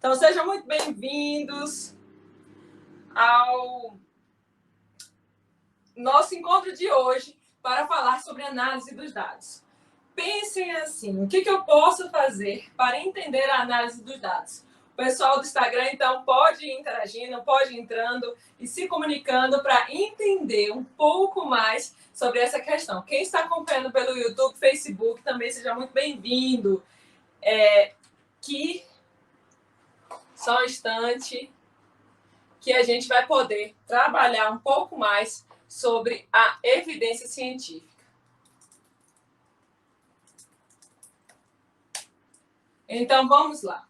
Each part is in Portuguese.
Então, sejam muito bem-vindos ao nosso encontro de hoje para falar sobre análise dos dados. Pensem assim, o que eu posso fazer para entender a análise dos dados? O pessoal do Instagram, então, pode ir interagindo, pode ir entrando e se comunicando para entender um pouco mais sobre essa questão. Quem está acompanhando pelo YouTube, Facebook, também seja muito bem-vindo. Só um instante que a gente vai poder trabalhar um pouco mais sobre a evidência científica. Então, vamos lá.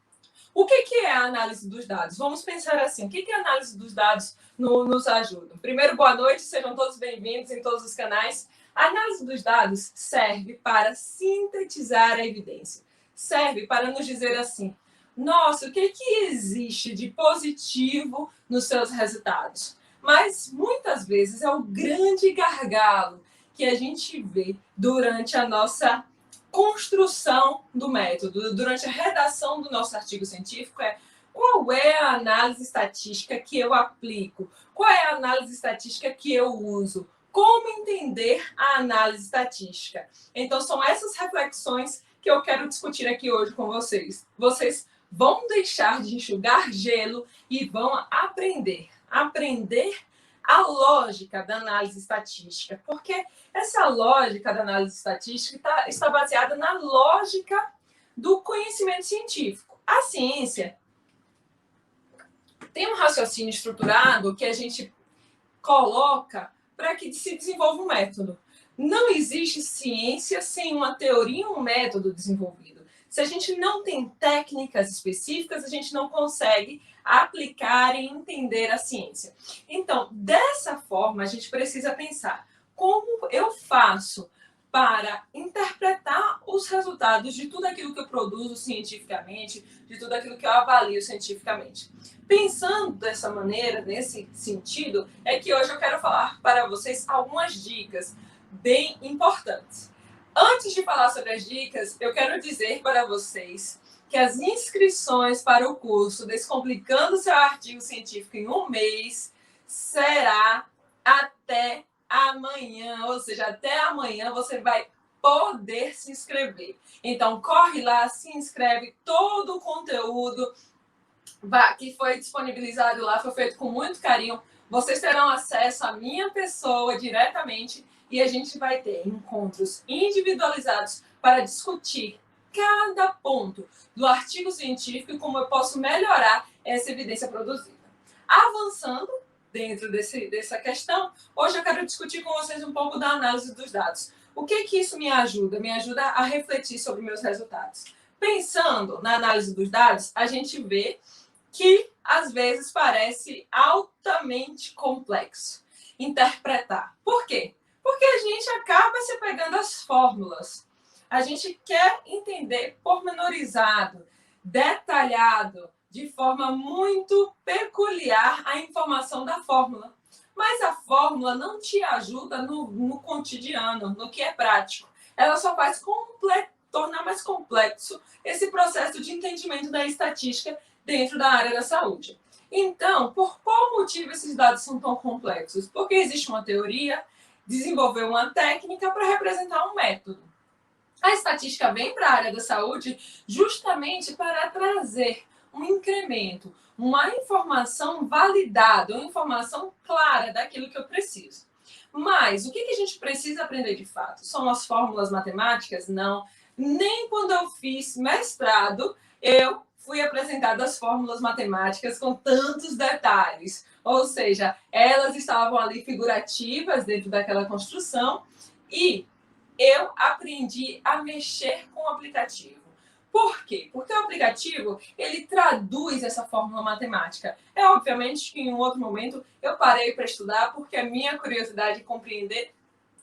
O que é a análise dos dados? Vamos pensar assim, o que a análise dos dados nos ajuda? Primeiro, boa noite, sejam todos bem-vindos em todos os canais. A análise dos dados serve para sintetizar a evidência. Serve para nos dizer assim, nossa, o que existe de positivo nos seus resultados? Mas, muitas vezes, é o grande gargalo que a gente vê durante a nossa construção do método, durante a redação do nosso artigo científico, qual é a análise estatística que eu aplico? Qual é a análise estatística que eu uso? Como entender a análise estatística? Então, são essas reflexões que eu quero discutir aqui hoje com vocês. Vocês vão deixar de enxugar gelo e vão aprender a lógica da análise estatística, porque essa lógica da análise estatística está baseada na lógica do conhecimento científico. A ciência tem um raciocínio estruturado que a gente coloca para que se desenvolva um método. Não existe ciência sem uma teoria e um método desenvolvido. Se a gente não tem técnicas específicas, a gente não consegue aplicar e entender a ciência. Então, dessa forma, a gente precisa pensar como eu faço para interpretar os resultados de tudo aquilo que eu produzo cientificamente, de tudo aquilo que eu avalio cientificamente. Pensando dessa maneira, nesse sentido, é que hoje eu quero falar para vocês algumas dicas bem importantes. Antes de falar sobre as dicas, eu quero dizer para vocês que as inscrições para o curso Descomplicando seu artigo científico em um mês será até amanhã, ou seja, até amanhã você vai poder se inscrever. Então, corre lá, se inscreve, todo o conteúdo que foi disponibilizado lá foi feito com muito carinho. Vocês terão acesso à minha pessoa diretamente e a gente vai ter encontros individualizados para discutir cada ponto do artigo científico e como eu posso melhorar essa evidência produzida. Avançando dentro dessa questão, hoje eu quero discutir com vocês um pouco da análise dos dados. O que isso me ajuda? Me ajuda a refletir sobre meus resultados. Pensando na análise dos dados, a gente vê que às vezes parece altamente complexo interpretar. Por quê? Porque a gente acaba se pegando às fórmulas. A gente quer entender pormenorizado, detalhado, de forma muito peculiar a informação da fórmula. Mas a fórmula não te ajuda no cotidiano, no que é prático. Ela só faz tornar mais complexo esse processo de entendimento da estatística dentro da área da saúde. Então, por qual motivo esses dados são tão complexos? Porque existe uma teoria, desenvolveu uma técnica para representar um método. A estatística vem para a área da saúde justamente para trazer um incremento, uma informação validada, uma informação clara daquilo que eu preciso. Mas o que a gente precisa aprender de fato? São as fórmulas matemáticas? Não. Nem quando eu fiz mestrado, eu fui apresentada as fórmulas matemáticas com tantos detalhes. Ou seja, elas estavam ali figurativas dentro daquela construção e eu aprendi a mexer com o aplicativo. Por quê? Porque o aplicativo, ele traduz essa fórmula matemática. É obviamente que em um outro momento eu parei para estudar porque a minha curiosidade de compreender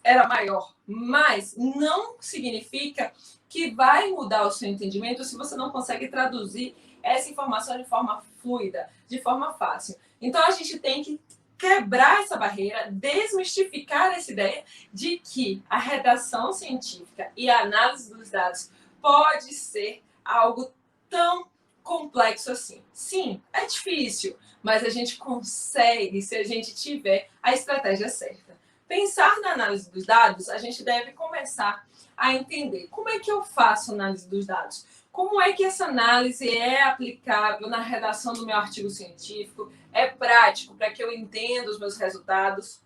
era maior. Mas não significa que vai mudar o seu entendimento se você não consegue traduzir essa informação de forma fluida, de forma fácil. Então, a gente tem que quebrar essa barreira, desmistificar essa ideia de que a redação científica e a análise dos dados pode ser algo tão complexo assim. Sim, é difícil, mas a gente consegue se a gente tiver a estratégia certa. Pensar na análise dos dados, a gente deve começar a entender como é que eu faço a análise dos dados. Como é que essa análise é aplicável na redação do meu artigo científico? É prático para que eu entenda os meus resultados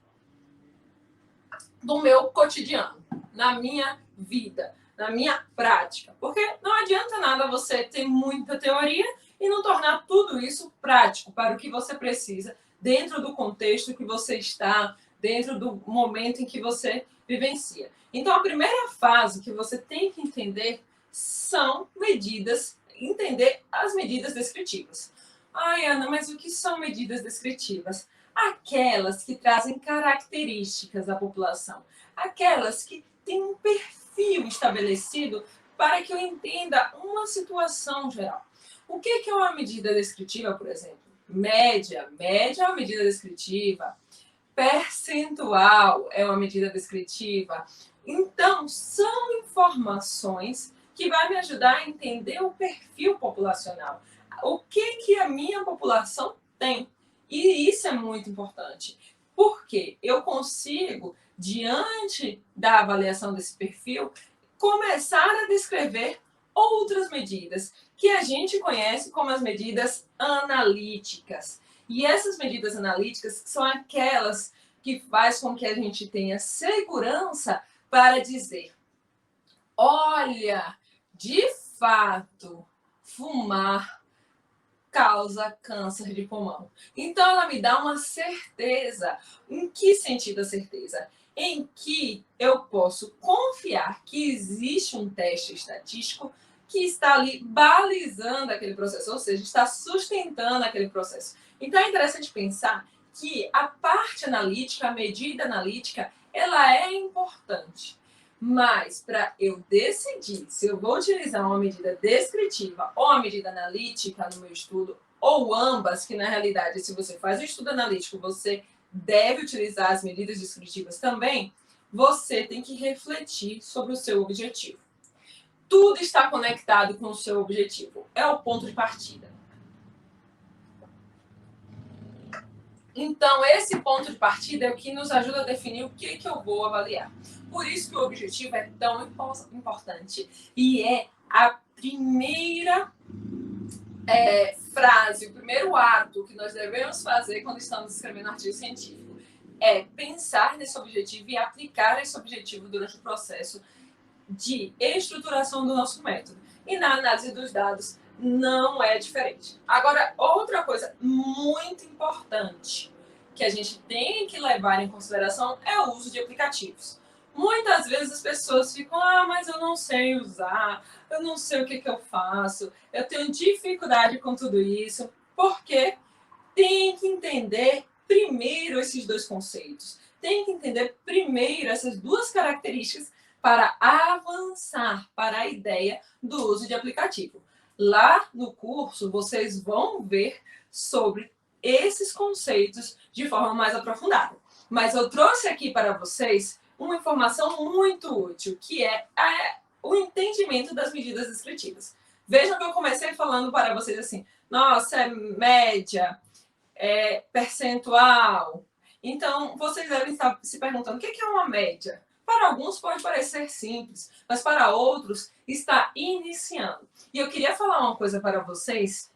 do meu cotidiano, na minha vida, na minha prática. Porque não adianta nada você ter muita teoria e não tornar tudo isso prático para o que você precisa, dentro do contexto que você está, dentro do momento em que você vivencia. Então, a primeira fase que você tem que entender são entender as medidas descritivas. Ai, Ana, mas o que são medidas descritivas? Aquelas que trazem características da população, aquelas que têm um perfil estabelecido para que eu entenda uma situação geral. O que é uma medida descritiva, por exemplo? Média é uma medida descritiva. Percentual é uma medida descritiva. Então, são informações que vai me ajudar a entender o perfil populacional. O que a minha população tem. E isso é muito importante, porque eu consigo, diante da avaliação desse perfil, começar a descrever outras medidas que a gente conhece como as medidas analíticas. E essas medidas analíticas são aquelas que faz com que a gente tenha segurança para dizer: olha, de fato, fumar causa câncer de pulmão. Então, ela me dá uma certeza. Em que sentido a certeza? Em que eu posso confiar que existe um teste estatístico que está ali balizando aquele processo, ou seja, está sustentando aquele processo. Então, é interessante pensar que a parte analítica, a medida analítica, ela é importante. Mas, para eu decidir se eu vou utilizar uma medida descritiva ou uma medida analítica no meu estudo, ou ambas, que na realidade, se você faz um estudo analítico, você deve utilizar as medidas descritivas também, você tem que refletir sobre o seu objetivo. Tudo está conectado com o seu objetivo. É o ponto de partida. Então, esse ponto de partida é o que nos ajuda a definir o que eu vou avaliar. Por isso que o objetivo é tão importante. E é a primeira frase, o primeiro ato que nós devemos fazer quando estamos escrevendo artigo científico. É pensar nesse objetivo e aplicar esse objetivo durante o processo de estruturação do nosso método. E na análise dos dados não é diferente. Agora, outra coisa muito importante que a gente tem que levar em consideração é o uso de aplicativos. Muitas vezes as pessoas ficam, mas eu não sei usar, eu não sei o que eu faço, eu tenho dificuldade com tudo isso, porque tem que entender primeiro esses dois conceitos. Tem que entender primeiro essas duas características para avançar para a ideia do uso de aplicativo. Lá no curso, vocês vão ver sobre esses conceitos de forma mais aprofundada. Mas eu trouxe aqui para vocês uma informação muito útil, que é o entendimento das medidas descritivas. Vejam que eu comecei falando para vocês assim, nossa, é média, é percentual. Então, vocês devem estar se perguntando, o que é uma média? Para alguns pode parecer simples, mas para outros está iniciando. E eu queria falar uma coisa para vocês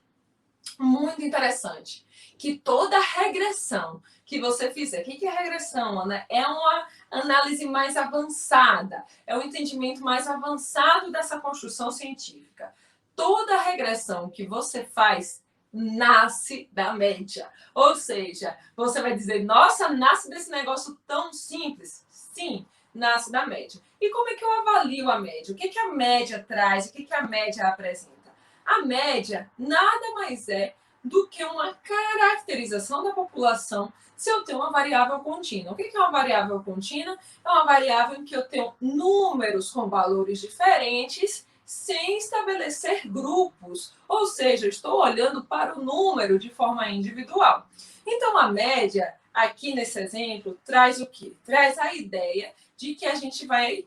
muito interessante, que toda regressão que você fizer, o que é regressão, Ana? É uma análise mais avançada, é um entendimento mais avançado dessa construção científica. Toda regressão que você faz nasce da média. Ou seja, você vai dizer, nossa, nasce desse negócio tão simples. Sim, nasce da média. E como é que eu avalio a média? O que a média traz? O que a média apresenta? A média nada mais é do que uma caracterização da população se eu tenho uma variável contínua. O que é uma variável contínua? É uma variável em que eu tenho números com valores diferentes sem estabelecer grupos. Ou seja, eu estou olhando para o número de forma individual. Então, a média, aqui nesse exemplo, traz o quê? Traz a ideia de que a gente vai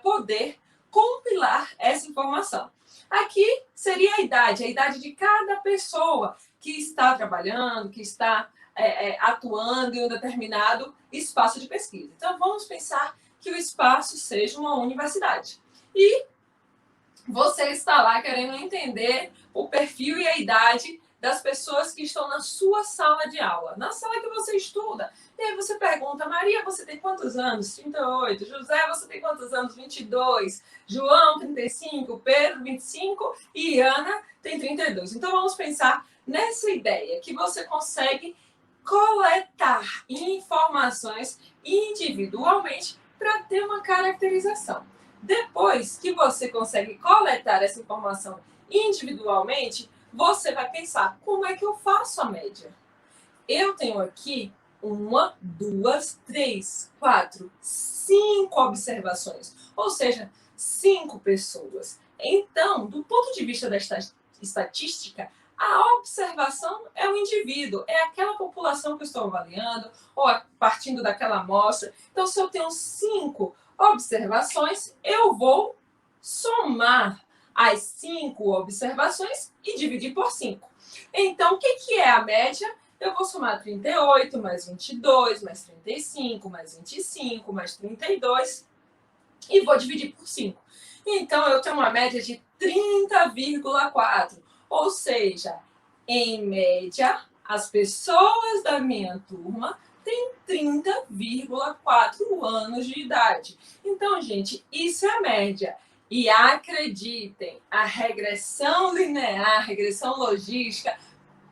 poder compilar essa informação. Aqui seria a idade de cada pessoa que está trabalhando, que está atuando em um determinado espaço de pesquisa. Então, vamos pensar que o espaço seja uma universidade. E você está lá querendo entender o perfil e a idade das pessoas que estão na sua sala de aula, na sala que você estuda. E aí você pergunta, Maria, você tem quantos anos? 38. José, você tem quantos anos? 22. João, 35. Pedro, 25. E Ana tem 32. Então, vamos pensar nessa ideia que você consegue coletar informações individualmente para ter uma caracterização. Depois que você consegue coletar essa informação individualmente, você vai pensar, como é que eu faço a média? Eu tenho aqui 1, 2, 3, 4, 5 observações, ou seja, 5 pessoas. Então, do ponto de vista da estatística, a observação é o indivíduo, é aquela população que eu estou avaliando, ou partindo daquela amostra. Então, se eu tenho 5 observações, eu vou somar as 5 observações e dividir por 5. Então, o que é a média? Eu vou somar 38, mais 22, mais 35, mais 25, mais 32 e vou dividir por 5. Então, eu tenho uma média de 30,4. Ou seja, em média, as pessoas da minha turma têm 30,4 anos de idade. Então, gente, isso é a média. E acreditem, a regressão linear, regressão logística,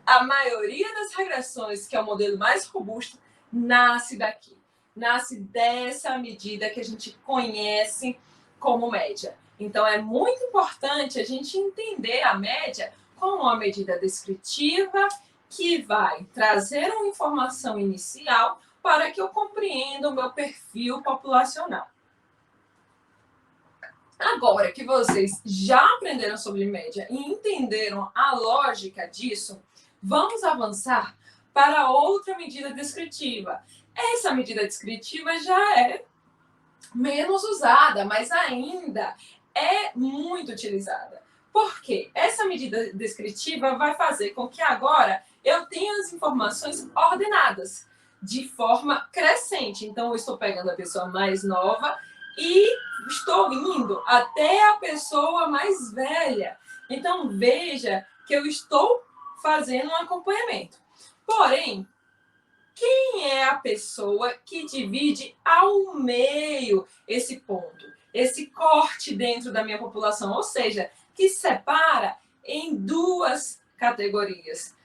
a maioria das regressões, que é o modelo mais robusto, nasce daqui. Nasce dessa medida que a gente conhece como média. Então, é muito importante a gente entender a média como uma medida descritiva que vai trazer uma informação inicial para que eu compreenda o meu perfil populacional. Agora que vocês já aprenderam sobre média e entenderam a lógica disso, vamos avançar para outra medida descritiva. Essa medida descritiva já é menos usada, mas ainda é muito utilizada. Por quê? Essa medida descritiva vai fazer com que agora eu tenha as informações ordenadas de forma crescente. Então, eu estou pegando a pessoa mais nova e estou indo até a pessoa mais velha. Então, veja que eu estou fazendo um acompanhamento. Porém, quem é a pessoa que divide ao meio esse ponto, esse corte dentro da minha população? Ou seja, que separa em 2 categorias.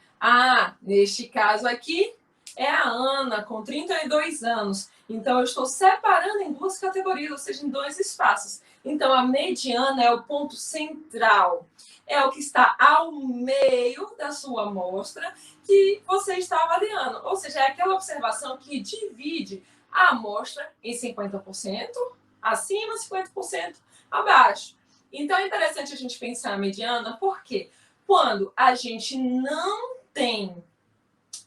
Neste caso aqui, é a Ana, com 32 anos. Então, eu estou separando em 2 categorias, ou seja, em 2 espaços. Então, a mediana é o ponto central. É o que está ao meio da sua amostra que você está avaliando. Ou seja, é aquela observação que divide a amostra em 50% acima, 50% abaixo. Então, é interessante a gente pensar a mediana, porque quando a gente não tem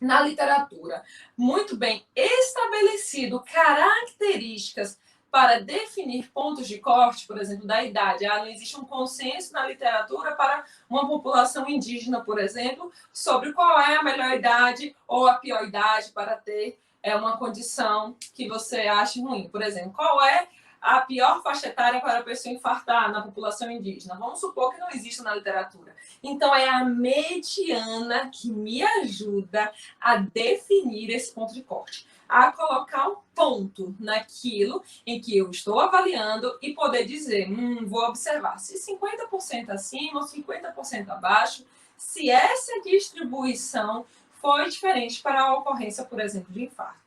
na literatura muito bem estabelecido características para definir pontos de corte, por exemplo, da idade. Não existe um consenso na literatura para uma população indígena, por exemplo, sobre qual é a melhor idade ou a pior idade para ter uma condição que você ache ruim. Por exemplo, qual é a pior faixa etária para a pessoa infartar na população indígena? Vamos supor que não exista na literatura. Então, é a mediana que me ajuda a definir esse ponto de corte, a colocar um ponto naquilo em que eu estou avaliando e poder dizer, vou observar se 50% acima ou 50% abaixo, se essa distribuição foi diferente para a ocorrência, por exemplo, de infarto.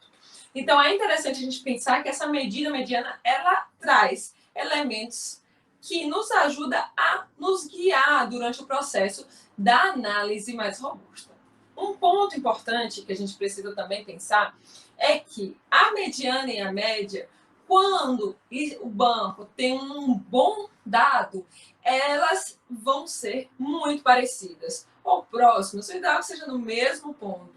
Então, é interessante a gente pensar que essa medida mediana, ela traz elementos que nos ajuda a nos guiar durante o processo da análise mais robusta. Um ponto importante que a gente precisa também pensar é que a mediana e a média, quando o banco tem um bom dado, elas vão ser muito parecidas ou próximas, o ideal é que seja no mesmo ponto.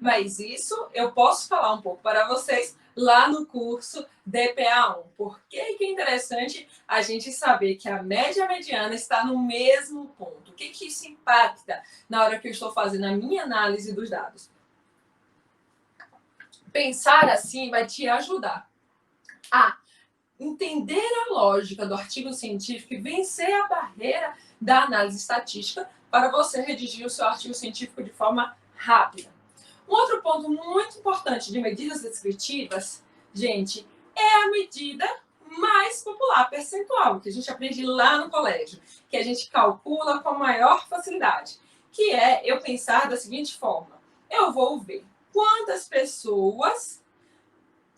Mas isso eu posso falar um pouco para vocês lá no curso DPA1. Por que é interessante a gente saber que a média mediana está no mesmo ponto? O que isso impacta na hora que eu estou fazendo a minha análise dos dados? Pensar assim vai te ajudar a entender a lógica do artigo científico e vencer a barreira da análise estatística para você redigir o seu artigo científico de forma rápida. Um outro ponto muito importante de medidas descritivas, gente, é a medida mais popular, percentual, que a gente aprende lá no colégio, que a gente calcula com maior facilidade, que é eu pensar da seguinte forma: eu vou ver quantas pessoas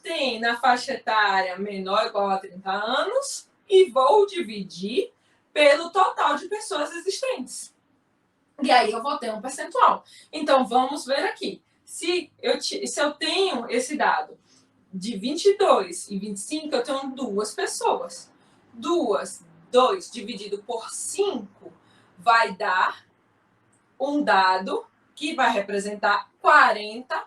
tem na faixa etária menor ou igual a 30 anos e vou dividir pelo total de pessoas existentes. E aí eu vou ter um percentual. Então, vamos ver aqui. Se eu tenho esse dado de 22 e 25, eu tenho duas pessoas. 2 dividido por 5 vai dar um dado que vai representar 40%.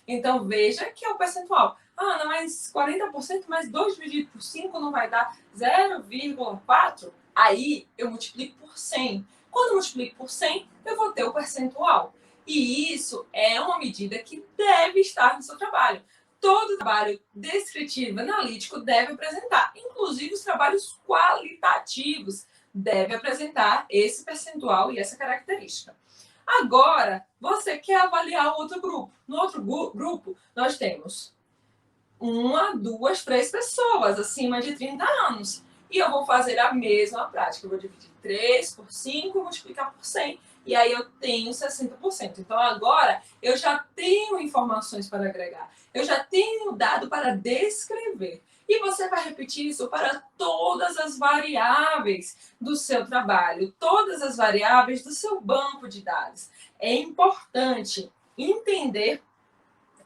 Então, veja que é o percentual. Ah, Ana, mas 40% mais 2 dividido por 5 não vai dar 0,4? Aí, eu multiplico por 100. Quando eu multiplico por 100, eu vou ter o percentual. E isso é uma medida que deve estar no seu trabalho. Todo trabalho descritivo, analítico deve apresentar, inclusive os trabalhos qualitativos devem apresentar esse percentual e essa característica. Agora, você quer avaliar o outro grupo. No outro grupo, nós temos 1, 2, 3 pessoas acima de 30 anos. E eu vou fazer a mesma prática. Eu vou dividir 3 por 5 e multiplicar por 100. E aí eu tenho 60%. Então, agora, eu já tenho informações para agregar. Eu já tenho dado para descrever. E você vai repetir isso para todas as variáveis do seu trabalho, todas as variáveis do seu banco de dados. É importante entender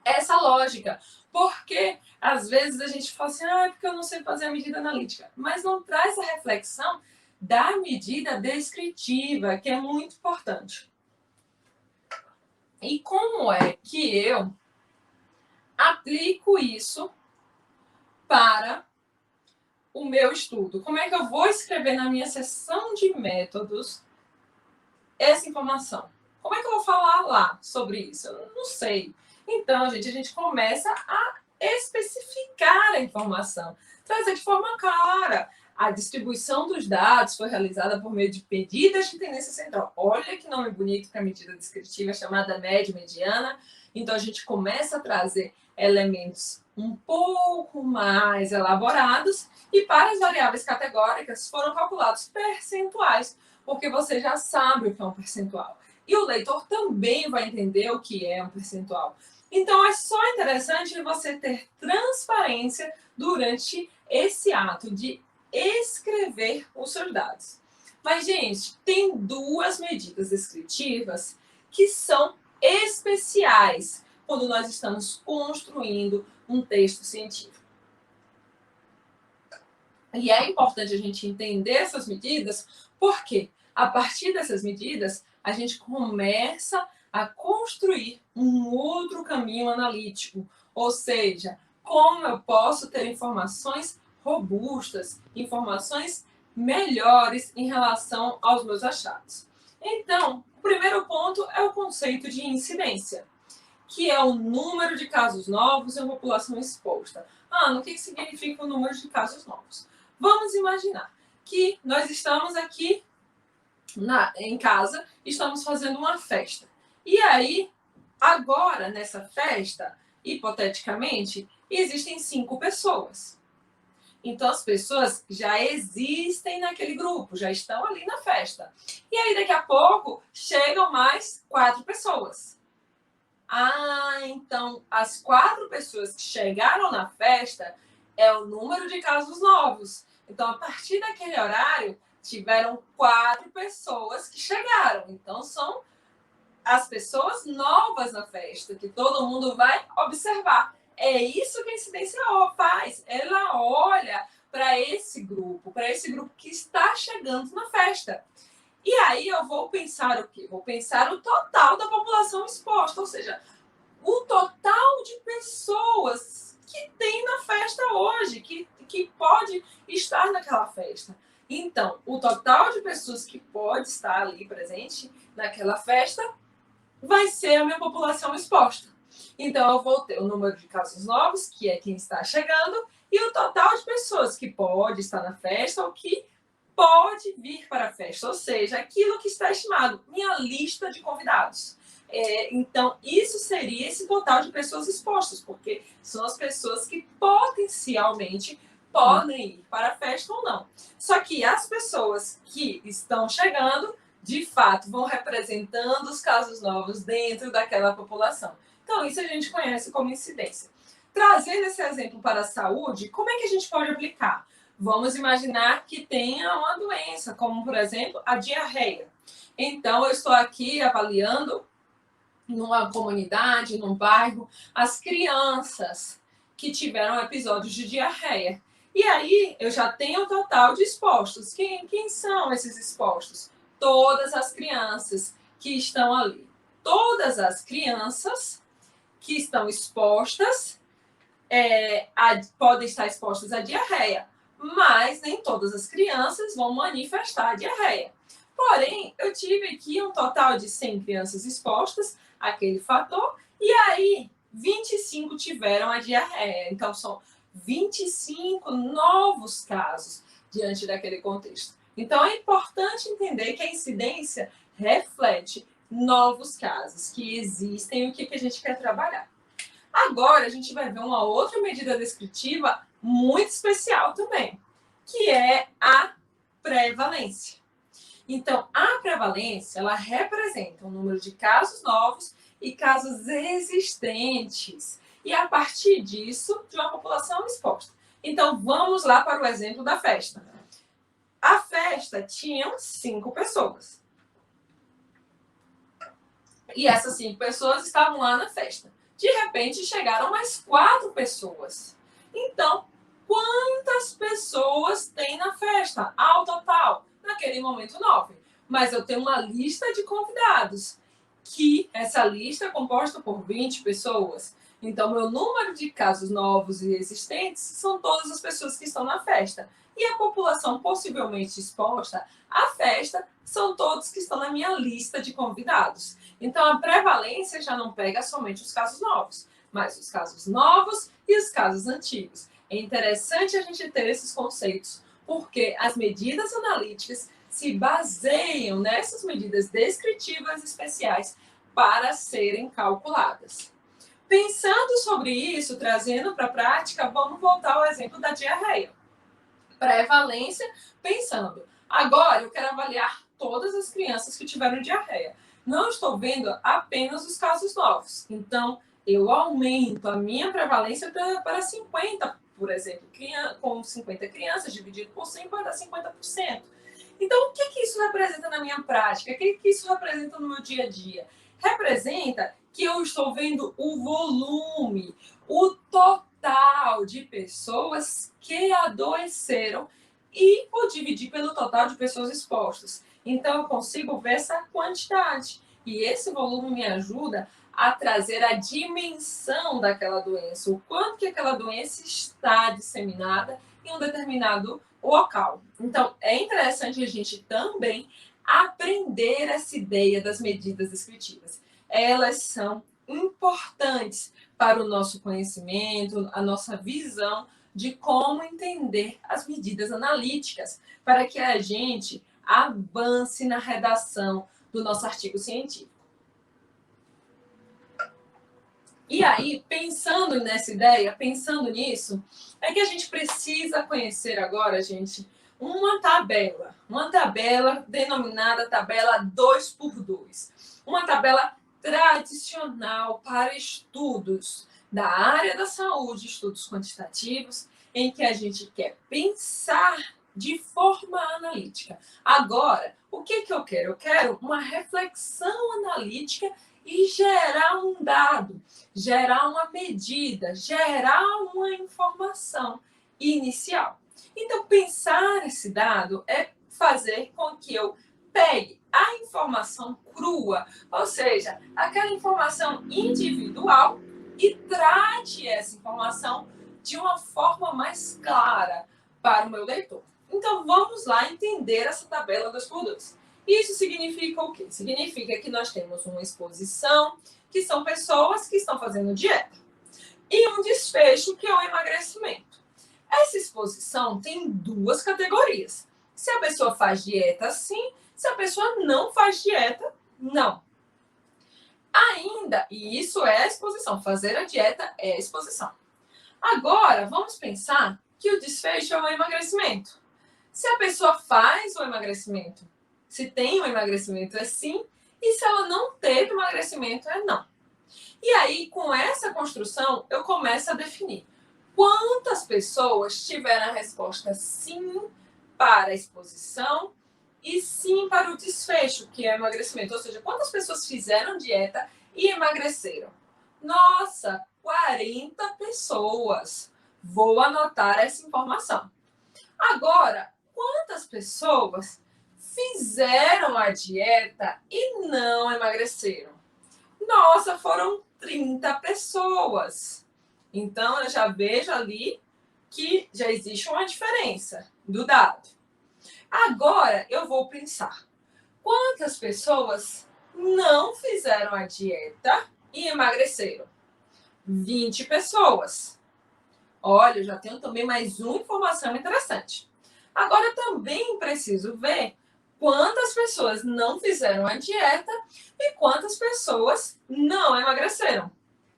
essa lógica, porque às vezes a gente fala assim, porque eu não sei fazer a medida analítica, mas não traz a reflexão da medida descritiva, que é muito importante. E como é que eu aplico isso para o meu estudo? Como é que eu vou escrever na minha seção de métodos essa informação? Como é que eu vou falar lá sobre isso? Eu não sei. Então, gente, a gente começa a especificar a informação, trazer de forma clara. A distribuição dos dados foi realizada por meio de medidas de tendência central. Olha que nome bonito para a medida descritiva, chamada média e mediana. Então, a gente começa a trazer elementos um pouco mais elaborados e para as variáveis categóricas foram calculados percentuais, porque você já sabe o que é um percentual. E o leitor também vai entender o que é um percentual. Então, é só interessante você ter transparência durante esse ato de escrever os seus dados. Mas, gente, tem duas medidas descritivas que são especiais quando nós estamos construindo um texto científico. E é importante a gente entender essas medidas, porque a partir dessas medidas, a gente começa a construir um outro caminho analítico, ou seja, como eu posso ter informações robustas, informações melhores em relação aos meus achados. Então, o primeiro ponto é o conceito de incidência, que é o número de casos novos em uma população exposta. O que significa o número de casos novos? Vamos imaginar que nós estamos aqui em casa, estamos fazendo uma festa. E aí, agora, nessa festa, hipoteticamente, existem 5 pessoas. Então, as pessoas já existem naquele grupo, já estão ali na festa. E aí, daqui a pouco, chegam mais 4 pessoas. Então, as 4 pessoas que chegaram na festa é o número de casos novos. Então, a partir daquele horário, tiveram 4 pessoas que chegaram. Então, são as pessoas novas na festa, que todo mundo vai observar. É isso que a incidência faz. Ela olha para esse grupo que está chegando na festa. E aí eu vou pensar o quê? Vou pensar o total da população exposta, ou seja, o total de pessoas que tem na festa hoje, que pode estar naquela festa. Então, o total de pessoas que pode estar ali presente naquela festa vai ser a minha população exposta. Então, eu vou ter o número de casos novos, que é quem está chegando, e o total de pessoas que pode estar na festa ou que pode vir para a festa, ou seja, aquilo que está estimado, minha lista de convidados. Então, isso seria esse total de pessoas expostas, porque são as pessoas que potencialmente podem ir para a festa ou não. Só que as pessoas que estão chegando, de fato, vão representando os casos novos dentro daquela população. Então, isso a gente conhece como incidência. Trazendo esse exemplo para a saúde, como é que a gente pode aplicar? Vamos imaginar que tenha uma doença, como, por exemplo, a diarreia. Então, eu estou aqui avaliando numa comunidade, num bairro, as crianças que tiveram episódios de diarreia. E aí, eu já tenho o total de expostos. Quem são esses expostos? Todas as crianças que estão ali. Todas as crianças que estão expostas podem estar expostas à diarreia, mas nem todas as crianças vão manifestar a diarreia. Porém, eu tive aqui um total de 100 crianças expostas àquele fator, e aí 25 tiveram a diarreia. Então, são 25 novos casos diante daquele contexto. Então, é importante entender que a incidência reflete novos casos que existem e o que a gente quer trabalhar. Agora, a gente vai ver uma outra medida descritiva muito especial também, que é a prevalência. Então, a prevalência, ela representa o número de casos novos e casos existentes. E a partir disso, de uma população exposta. Então, vamos lá para o exemplo da festa. A festa tinha 5 pessoas. E essas 5 pessoas estavam lá na festa. De repente, chegaram mais 4 pessoas. Então, quantas pessoas tem na festa? Ao total, naquele momento, 9. Mas eu tenho uma lista de convidados, que essa lista é composta por 20 pessoas. Então, meu número de casos novos e existentes são todas as pessoas que estão na festa. E a população possivelmente exposta à festa são todos que estão na minha lista de convidados. Então, a prevalência já não pega somente os casos novos, mas os casos novos e os casos antigos. É interessante a gente ter esses conceitos, porque as medidas analíticas se baseiam nessas medidas descritivas especiais para serem calculadas. Pensando sobre isso, trazendo para a prática, vamos voltar ao exemplo da diarreia. Prevalência, pensando, agora eu quero avaliar todas as crianças que tiveram diarreia. Não estou vendo apenas os casos novos. Então, eu aumento a minha prevalência para 50, por exemplo, com 50 crianças, dividido por 5, vai dar 50%. Então, o que isso representa na minha prática? O que isso representa no meu dia a dia? Representa que eu estou vendo o volume, o total de pessoas que adoeceram e vou dividir pelo total de pessoas expostas. Então, eu consigo ver essa quantidade. E esse volume me ajuda a trazer a dimensão daquela doença, o quanto que aquela doença está disseminada em um determinado local. Então, é interessante a gente também aprender essa ideia das medidas descritivas. Elas são importantes para o nosso conhecimento, a nossa visão de como entender as medidas analíticas, para que a gente avance na redação do nosso artigo científico. E aí, pensando nessa ideia, pensando nisso, é que a gente precisa conhecer agora, gente, uma tabela denominada tabela 2x2. Uma tabela tradicional para estudos da área da saúde, estudos quantitativos, em que a gente quer pensar de forma analítica. Agora, o que eu quero? Eu quero uma reflexão analítica e gerar um dado, gerar uma medida, gerar uma informação inicial. Então, pensar esse dado é fazer com que eu pegue a informação crua, ou seja, aquela informação individual, e trate essa informação de uma forma mais clara para o meu leitor. Então, vamos lá entender essa tabela 2x2. Isso significa o quê? Significa que nós temos uma exposição, que são pessoas que estão fazendo dieta, e um desfecho, que é o emagrecimento. Essa exposição tem duas categorias. Se a pessoa faz dieta, sim. Se a pessoa não faz dieta, não. Ainda, e isso é exposição. Fazer a dieta é exposição. Agora, vamos pensar que o desfecho é o emagrecimento. Se a pessoa faz o emagrecimento, se tem o emagrecimento, é sim. E se ela não teve emagrecimento, é não. E aí, com essa construção, eu começo a definir quantas pessoas tiveram a resposta sim para a exposição e sim para o desfecho, que é o emagrecimento. Ou seja, quantas pessoas fizeram dieta e emagreceram? Nossa, 40 pessoas. Vou anotar essa informação. Agora, quantas pessoas fizeram a dieta e não emagreceram? Nossa, foram 30 pessoas. Então, eu já vejo ali que já existe uma diferença do dado. Agora, eu vou pensar. Quantas pessoas não fizeram a dieta e emagreceram? 20 pessoas. Olha, eu já tenho também mais uma informação interessante. Agora, eu também preciso ver quantas pessoas não fizeram a dieta e quantas pessoas não emagreceram.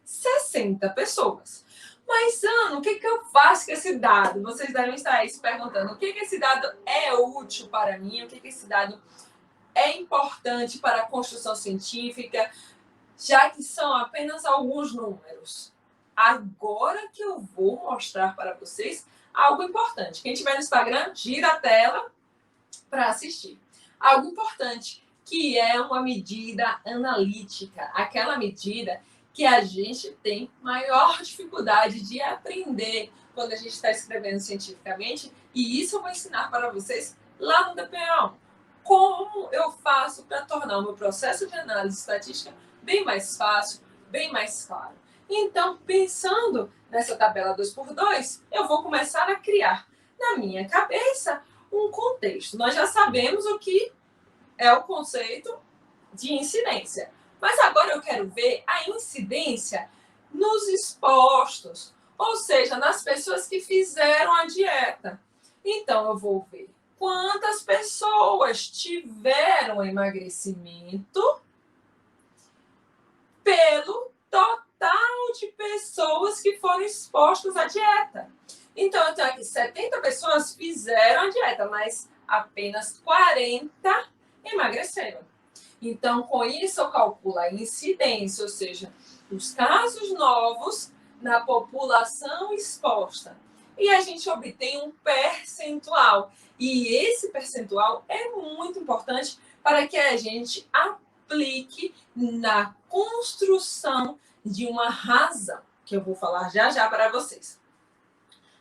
60 pessoas. Mas, Ana, o que eu faço com esse dado? Vocês devem estar aí se perguntando o que esse dado é útil para mim, o que esse dado é importante para a construção científica, já que são apenas alguns números. Agora que eu vou mostrar para vocês algo importante. Quem estiver no Instagram, gira a tela para assistir. Algo importante, que é uma medida analítica, aquela medida que a gente tem maior dificuldade de aprender quando a gente está escrevendo cientificamente, e isso eu vou ensinar para vocês lá no DPA1. Como eu faço para tornar o meu processo de análise estatística bem mais fácil, bem mais claro. Então, pensando nessa tabela 2x2, eu vou começar a criar na minha cabeça um contexto. Nós já sabemos o que é o conceito de incidência. Mas agora eu quero ver a incidência nos expostos, ou seja, nas pessoas que fizeram a dieta. Então, eu vou ver quantas pessoas tiveram emagrecimento pelo total de pessoas que foram expostas à dieta. Então, eu tenho aqui 70 pessoas fizeram a dieta, mas apenas 40 emagreceram. Então, com isso, eu calculo a incidência, ou seja, os casos novos na população exposta. E a gente obtém um percentual. E esse percentual é muito importante para que a gente aplique na construção de uma razão, que eu vou falar já já para vocês.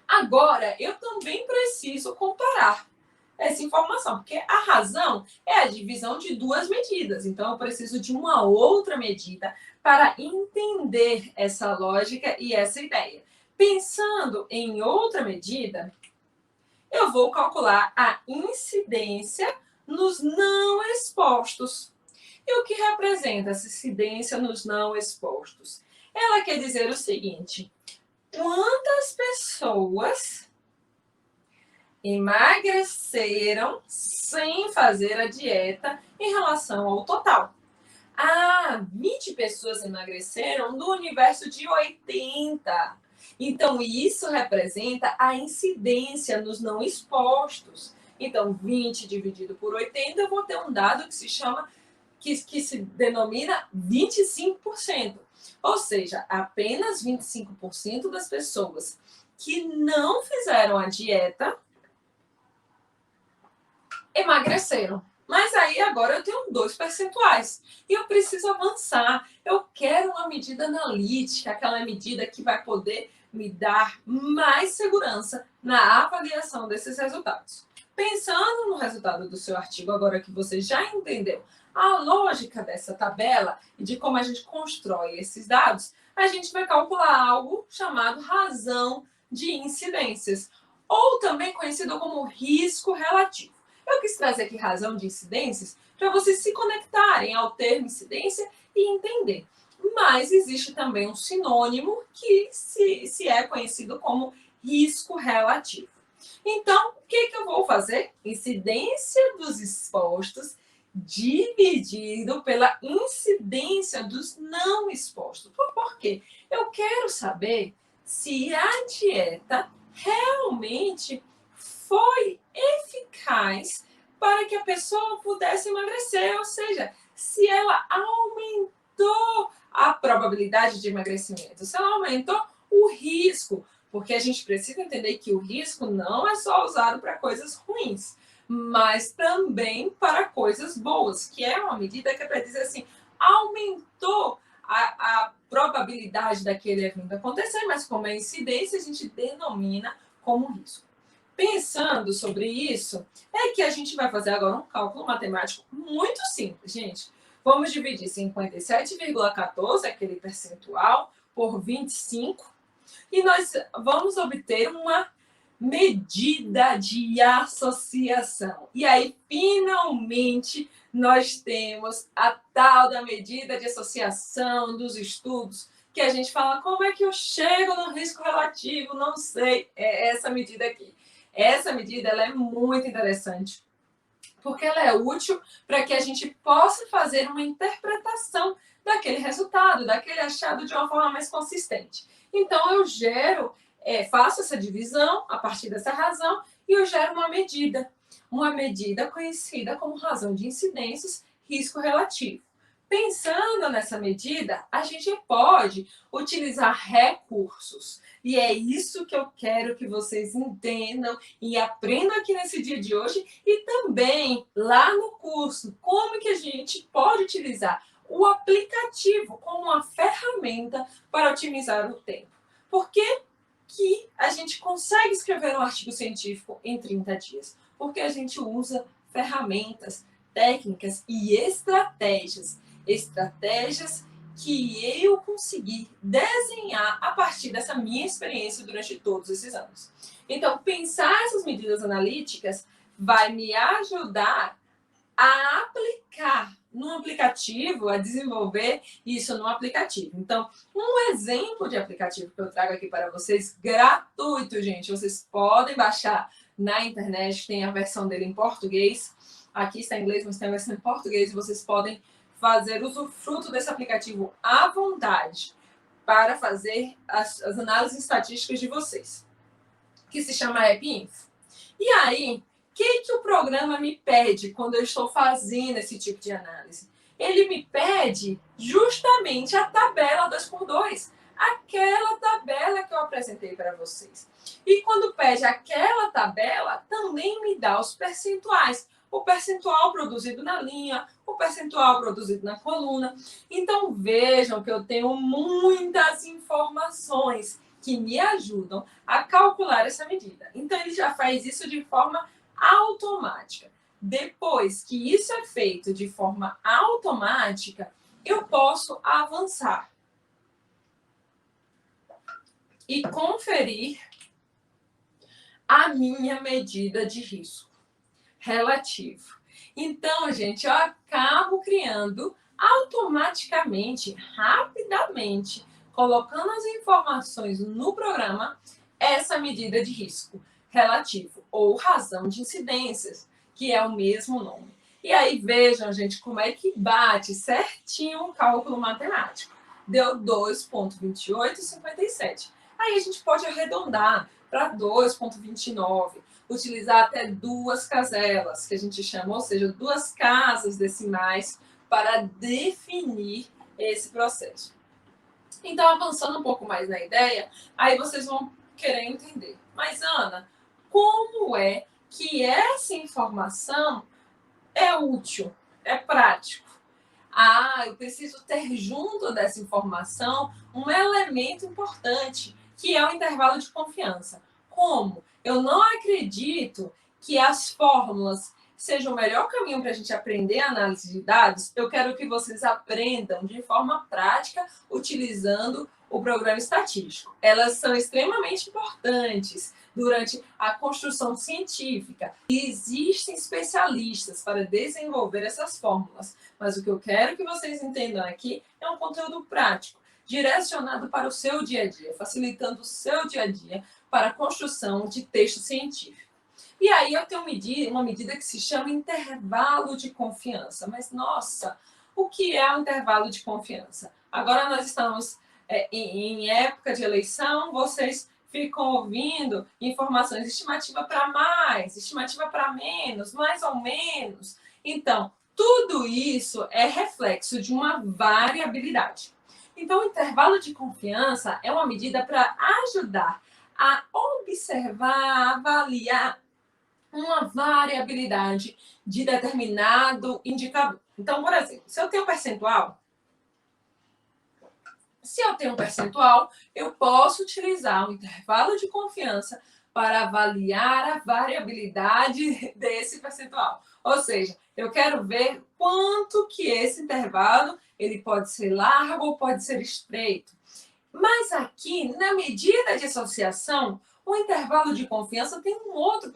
Agora, eu também preciso comparar essa informação, porque a razão é a divisão de duas medidas. Então, eu preciso de uma outra medida para entender essa lógica e essa ideia. Pensando em outra medida, eu vou calcular a incidência nos não expostos. E o que representa essa incidência nos não expostos? Ela quer dizer o seguinte: quantas pessoas emagreceram sem fazer a dieta em relação ao total? 20 pessoas emagreceram do universo de 80. Então, isso representa a incidência nos não expostos. Então, 20 dividido por 80, eu vou ter um dado que se chama, que se denomina 25%. Ou seja, apenas 25% das pessoas que não fizeram a dieta emagreceram. Mas aí agora eu tenho 2 percentuais e eu preciso avançar. Eu quero uma medida analítica, aquela medida que vai poder me dar mais segurança na avaliação desses resultados. Pensando no resultado do seu artigo, agora que você já entendeu a lógica dessa tabela e de como a gente constrói esses dados, a gente vai calcular algo chamado razão de incidências, ou também conhecido como risco relativo. Eu quis trazer aqui razão de incidências para vocês se conectarem ao termo incidência e entender. Mas existe também um sinônimo que se é conhecido como risco relativo. Então, o que eu vou fazer? Incidência dos expostos dividido pela incidência dos não expostos. Por quê? Eu quero saber se a dieta realmente foi eficaz para que a pessoa pudesse emagrecer, ou seja, se ela aumentou a probabilidade de emagrecimento, se ela aumentou o risco, porque a gente precisa entender que o risco não é só usado para coisas ruins, mas também para coisas boas, que é uma medida que é para dizer assim, aumentou a probabilidade daquele evento acontecer, mas como é incidência, a gente denomina como risco. Pensando sobre isso, é que a gente vai fazer agora um cálculo matemático muito simples, gente. Vamos dividir 57,14, aquele percentual, por 25, e nós vamos obter uma medida de associação. E aí, finalmente, nós temos a tal da medida de associação dos estudos, que a gente fala, como é que eu chego no risco relativo? Não sei, é essa medida aqui. Essa medida ela é muito interessante, porque ela é útil para que a gente possa fazer uma interpretação daquele resultado, daquele achado de uma forma mais consistente. Então, eu faço essa divisão a partir dessa razão e eu gero uma medida conhecida como razão de incidências, risco relativo. Pensando nessa medida, a gente pode utilizar recursos. E é isso que eu quero que vocês entendam e aprendam aqui nesse dia de hoje e também lá no curso, como que a gente pode utilizar o aplicativo como uma ferramenta para otimizar o tempo. Por que a gente consegue escrever um artigo científico em 30 dias? Porque a gente usa ferramentas, técnicas e estratégias que eu consegui desenhar a partir dessa minha experiência durante todos esses anos. Então, pensar essas medidas analíticas vai me ajudar a aplicar no aplicativo, a desenvolver isso no aplicativo. Então, um exemplo de aplicativo que eu trago aqui para vocês, gratuito, gente. Vocês podem baixar na internet, tem a versão dele em português. Aqui está em inglês, mas tem a versão em português e vocês podem fazer usufruto desse aplicativo à vontade para fazer as análises estatísticas de vocês, que se chama AppInfo. E aí, o que o programa me pede quando eu estou fazendo esse tipo de análise? Ele me pede justamente a tabela 2x2, aquela tabela que eu apresentei para vocês. E quando pede aquela tabela, também me dá os percentuais. O percentual produzido na linha, o percentual produzido na coluna. Então, vejam que eu tenho muitas informações que me ajudam a calcular essa medida. Então, ele já faz isso de forma automática. Depois que isso é feito de forma automática, eu posso avançar e conferir a minha medida de risco relativo. Então, gente, eu acabo criando automaticamente, rapidamente, colocando as informações no programa, essa medida de risco relativo, ou razão de incidências, que é o mesmo nome. E aí, vejam, gente, como é que bate certinho o cálculo matemático. Deu 2,2857. Aí a gente pode arredondar para 2,29, utilizar até 2 caselas, que a gente chama, ou seja, 2 casas decimais, para definir esse processo. Então, avançando um pouco mais na ideia, aí vocês vão querer entender. Mas, Ana, como é que essa informação é útil, é prático? Eu preciso ter junto dessa informação um elemento importante, que é o intervalo de confiança. Como? Eu não acredito que as fórmulas sejam o melhor caminho para a gente aprender a análise de dados, eu quero que vocês aprendam de forma prática utilizando o programa estatístico. Elas são extremamente importantes durante a construção científica. E existem especialistas para desenvolver essas fórmulas, mas o que eu quero que vocês entendam aqui é um conteúdo prático, direcionado para o seu dia a dia, facilitando o seu dia a dia para a construção de texto científico. E aí eu tenho uma medida que se chama intervalo de confiança. Mas, nossa, o que é um intervalo de confiança? Agora nós estamos em época de eleição, vocês ficam ouvindo informações, estimativa para mais, estimativa para menos, mais ou menos. Então, tudo isso é reflexo de uma variabilidade. Então, o intervalo de confiança é uma medida para ajudar a observar, avaliar uma variabilidade de determinado indicador. Então, por exemplo, se eu tenho um percentual, eu posso utilizar o intervalo de confiança para avaliar a variabilidade desse percentual. Ou seja, eu quero ver quanto que esse intervalo ele pode ser largo ou pode ser estreito. Mas aqui, na medida de associação, o intervalo de confiança tem um outro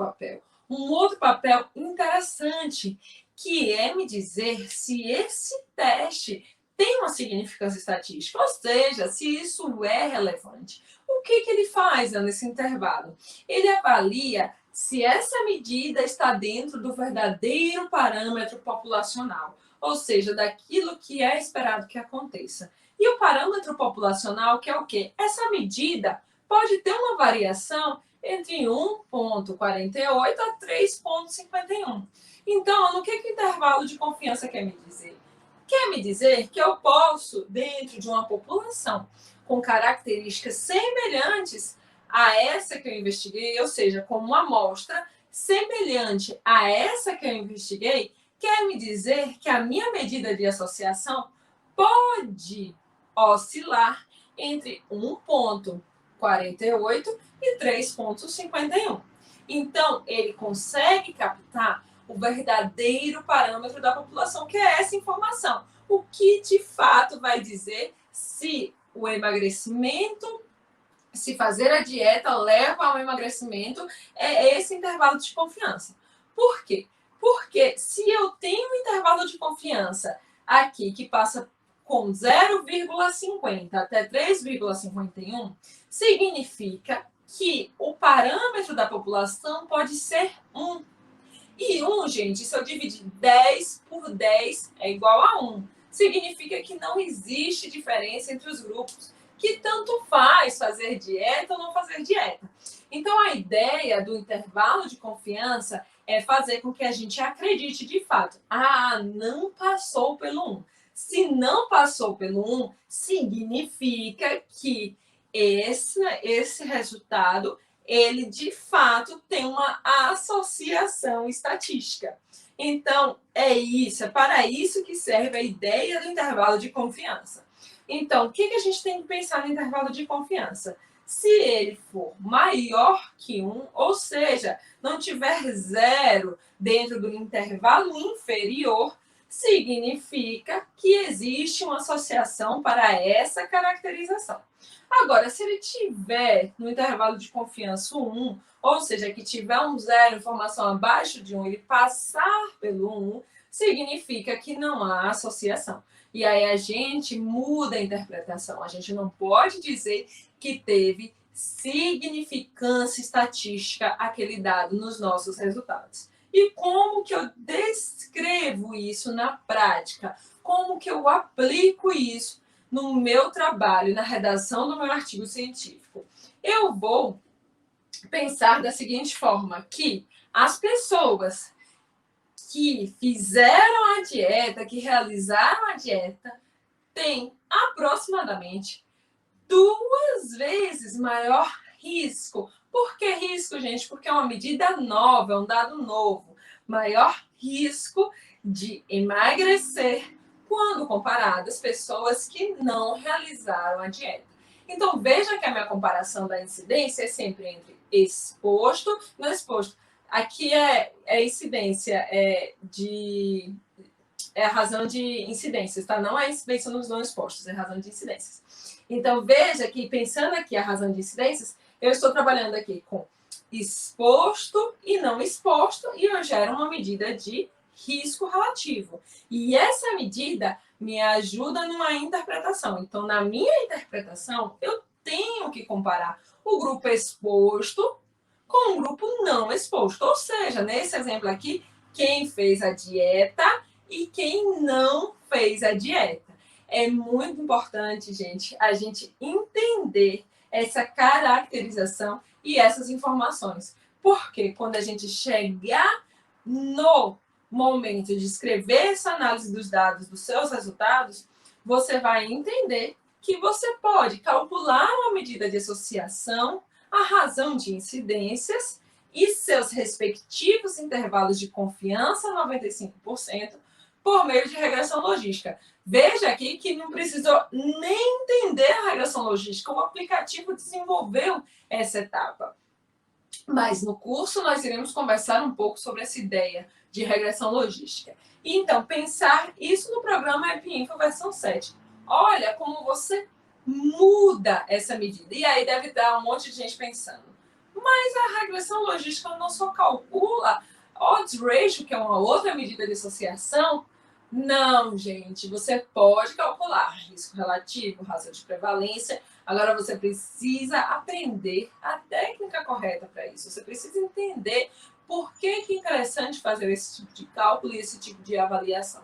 papel interessante, que é me dizer se esse teste tem uma significância estatística, ou seja, se isso é relevante. O que ele faz nesse intervalo? Ele avalia se essa medida está dentro do verdadeiro parâmetro populacional, ou seja, daquilo que é esperado que aconteça. E o parâmetro populacional, que é o quê? Essa medida pode ter uma variação entre 1,48 a 3,51. Então, no que o intervalo de confiança quer me dizer? Quer me dizer que eu posso, dentro de uma população com características semelhantes a essa que eu investiguei, ou seja, com uma amostra semelhante a essa que eu investiguei, quer me dizer que a minha medida de associação pode oscilar entre 1,48 e 3,51. Então, ele consegue captar o verdadeiro parâmetro da população, que é essa informação. O que, de fato, vai dizer se o emagrecimento, se fazer a dieta leva ao emagrecimento, é esse intervalo de confiança. Por quê? Porque se eu tenho um intervalo de confiança aqui que passa com 0,50 até 3,51, significa que o parâmetro da população pode ser 1. E 1, gente, se eu dividir 10 por 10 é igual a 1. Significa que não existe diferença entre os grupos, que tanto faz fazer dieta ou não fazer dieta. Então, a ideia do intervalo de confiança é fazer com que a gente acredite de fato. Não passou pelo 1. Se não passou pelo 1, significa que esse resultado, ele de fato tem uma associação estatística. Então, é para isso que serve a ideia do intervalo de confiança. Então, o que a gente tem que pensar no intervalo de confiança? Se ele for maior que 1, ou seja, não tiver 0 dentro do intervalo inferior, significa que existe uma associação para essa caracterização. Agora, se ele tiver no intervalo de confiança 1, ou seja, que tiver um 0, informação abaixo de 1, ele passar pelo 1, significa que não há associação. E aí a gente muda a interpretação. A gente não pode dizer que teve significância estatística aquele dado nos nossos resultados. E como que eu descrevo isso na prática? Como que eu aplico isso no meu trabalho, na redação do meu artigo científico? Eu vou pensar da seguinte forma, que as pessoas que fizeram a dieta, que realizaram a dieta, têm aproximadamente 2 vezes maior risco. Por que risco, gente? Porque é uma medida nova, é um dado novo. Maior risco de emagrecer quando comparado às pessoas que não realizaram a dieta. Então, veja que a minha comparação da incidência é sempre entre exposto e não exposto. aqui é incidência, é a razão de incidências, tá? Não é incidência nos não expostos, é razão de incidências. Então, veja que, pensando aqui a razão de incidências, eu estou trabalhando aqui com exposto e não exposto, e eu gero uma medida de risco relativo. E essa medida me ajuda numa interpretação. Então, na minha interpretação, eu tenho que comparar o grupo exposto com o grupo não exposto. Ou seja, nesse exemplo aqui, quem fez a dieta e quem não fez a dieta. É muito importante, gente, a gente entender essa caracterização e essas informações. Porque quando a gente chegar no momento de escrever essa análise dos dados, dos seus resultados, você vai entender que você pode calcular uma medida de associação, a razão de incidências e seus respectivos intervalos de confiança, 95%, por meio de regressão logística. Veja aqui que não precisou nem entender a regressão logística, o aplicativo desenvolveu essa etapa. Mas no curso nós iremos conversar um pouco sobre essa ideia de regressão logística. Então, pensar isso no programa EpiInfo versão 7. Olha como você muda essa medida. E aí deve dar um monte de gente pensando. Mas a regressão logística não só calcula odds ratio, que é uma outra medida de associação. Não, gente, você pode calcular risco relativo, razão de prevalência. Agora você precisa aprender a técnica correta para isso. Você precisa entender por que é interessante fazer esse tipo de cálculo e esse tipo de avaliação.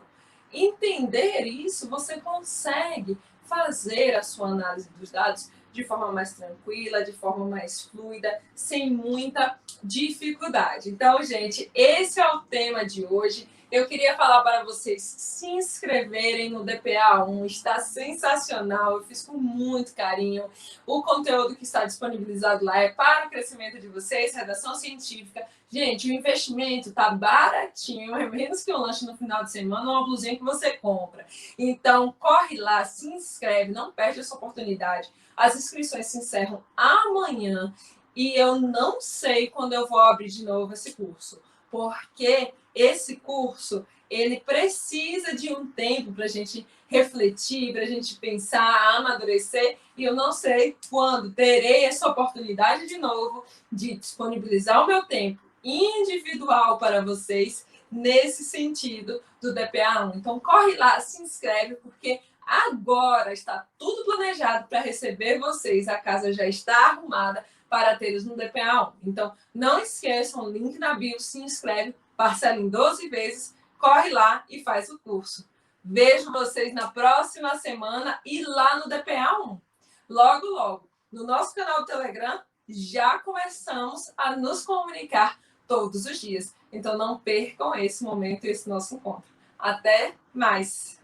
Entender isso, você consegue fazer a sua análise dos dados de forma mais tranquila, de forma mais fluida, sem muita dificuldade. Então, gente, esse é o tema de hoje. Eu queria falar para vocês se inscreverem no DPA1, está sensacional, eu fiz com muito carinho. O conteúdo que está disponibilizado lá é para o crescimento de vocês, redação científica. Gente, o investimento tá baratinho, é menos que um lanche no final de semana, uma blusinha que você compra. Então, corre lá, se inscreve, não perde essa oportunidade. As inscrições se encerram amanhã e eu não sei quando eu vou abrir de novo esse curso, porque esse curso, ele precisa de um tempo para a gente refletir, para a gente pensar, amadurecer, e eu não sei quando terei essa oportunidade de novo de disponibilizar o meu tempo individual para vocês nesse sentido do DPA1. Então, corre lá, se inscreve, porque agora está tudo planejado para receber vocês. A casa já está arrumada para tê-los no DPA1. Então, não esqueçam, link na bio, se inscreve, parcela em 12 vezes, corre lá e faz o curso. Vejo vocês na próxima semana e lá no DPA1. Logo, logo, no nosso canal do Telegram, já começamos a nos comunicar todos os dias. Então, não percam esse momento e esse nosso encontro. Até mais!